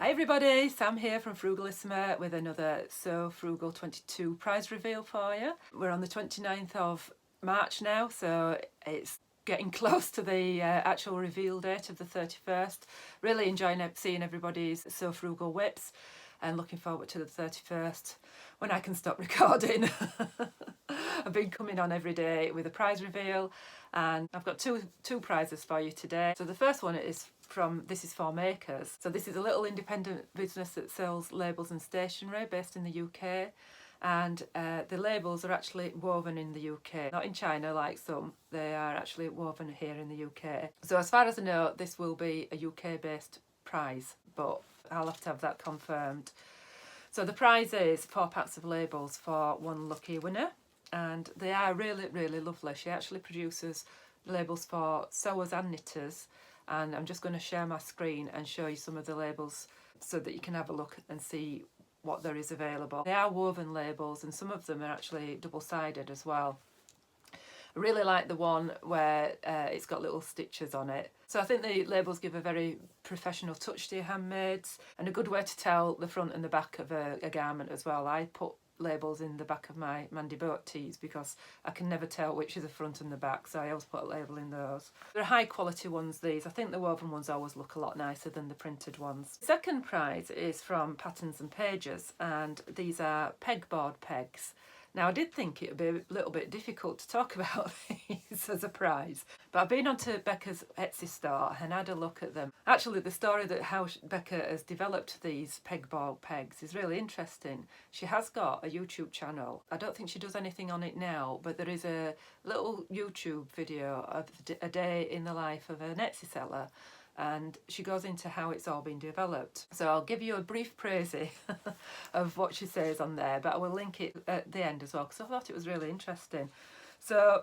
Hi everybody, Sam here from Frugalissima with another So Frugal 22 prize reveal for you. We're on the 29th of March now, so it's getting close to the actual reveal date of the 31st. Really enjoying seeing everybody's So Frugal whips and looking forward to the 31st when I can stop recording. I've been coming on every day with a prize reveal and I've got two prizes for you today. So the first one is from This Is For Makers. So this is a little independent business that sells labels and stationery based in the UK, and the labels are actually woven in the UK, not in China like some. They are actually woven here in the UK. So as far as I know, this will be a UK based prize, but I'll have to have that confirmed. So the prize is 4 packs of labels for one lucky winner, and they are really lovely. She actually produces labels for sewers and knitters, and I'm just going to share my screen and show you some of the labels so that you can have a look and see what there is available. They are woven labels and some of them are actually double-sided as well. I really like the one where it's got little stitches on it. So I think the labels give a very professional touch to your handmaids and a good way to tell the front and the back of a garment as well. I put labels in the back of my Mandy Boat tees because I can never tell which is the front and the back, so I always put a label in those. They're high quality ones, these. I think the woven ones always look a lot nicer than the printed ones. The second prize is from Patterns and Pages, and these are pegboard pegs. Now, I did think it would be a little bit difficult to talk about these as a prize, but I've been onto Becca's Etsy store and had a look at them. Actually, the story that how Becca has developed these pegboard pegs is really interesting. She has got a YouTube channel. I don't think she does anything on it now, but there is a little YouTube video of a day in the life of an Etsy seller, and she goes into how it's all been developed. So I'll give you a brief précis of what she says on there, but I will link it at the end as well because I thought it was really interesting. So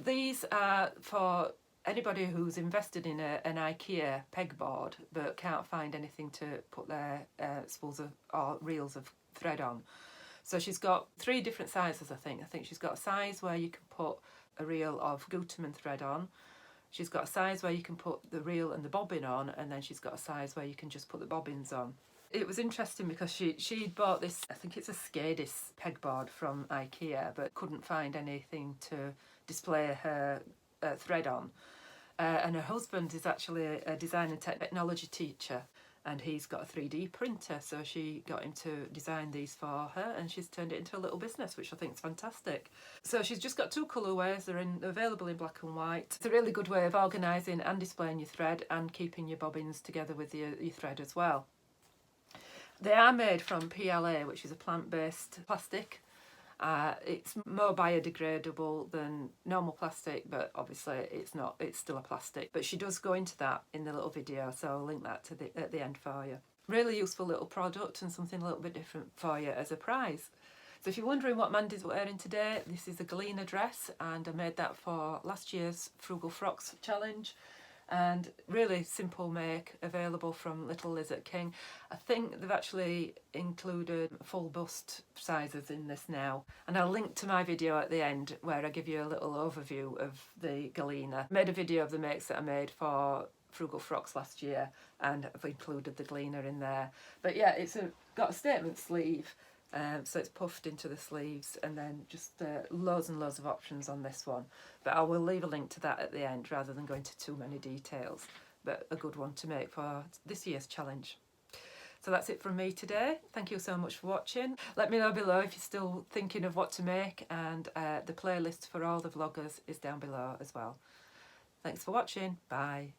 these are for anybody who's invested in an IKEA pegboard but can't find anything to put their spools of, or reels of thread on. So she's got 3 different sizes, I think. I think she's got a size where you can put a reel of Gutermann thread on. She's got a size where you can put the reel and the bobbin on, and then she's got a size where you can just put the bobbins on. It was interesting because she bought this, I think it's a Skadis pegboard from IKEA, but couldn't find anything to display her thread on. And her husband is actually a design and technology teacher, and he's got a 3D printer, so she got him to design these for her and she's turned it into a little business, which I think is fantastic. So she's just got 2 colourways. They're available in black and white. It's a really good way of organising and displaying your thread and keeping your bobbins together with your thread as well. They are made from PLA, which is a plant-based plastic. It's more biodegradable than normal plastic, but obviously it's not, it's still a plastic. But she does go into that in the little video, so I'll link that at the end for you. Really useful little product and something a little bit different for you as a prize. So if you're wondering what Mandy's wearing today, this is a Galena dress, and I made that for last year's Frugal Frocks challenge. And really simple make, available from Little Lizard King. I think they've actually included full bust sizes in this now, and I'll link to my video at the end where I give you a little overview of the Galena. I made a video of the makes that I made for Frugal Frocks last year, and I've included the Galena in there. But yeah, it's got a statement sleeve. So it's puffed into the sleeves, and then just loads and loads of options on this one. But I will leave a link to that at the end rather than go into too many details. But a good one to make for this year's challenge. So that's it from me today. Thank you so much for watching. Let me know below if you're still thinking of what to make, and the playlist for all the vloggers is down below as well. Thanks for watching. Bye.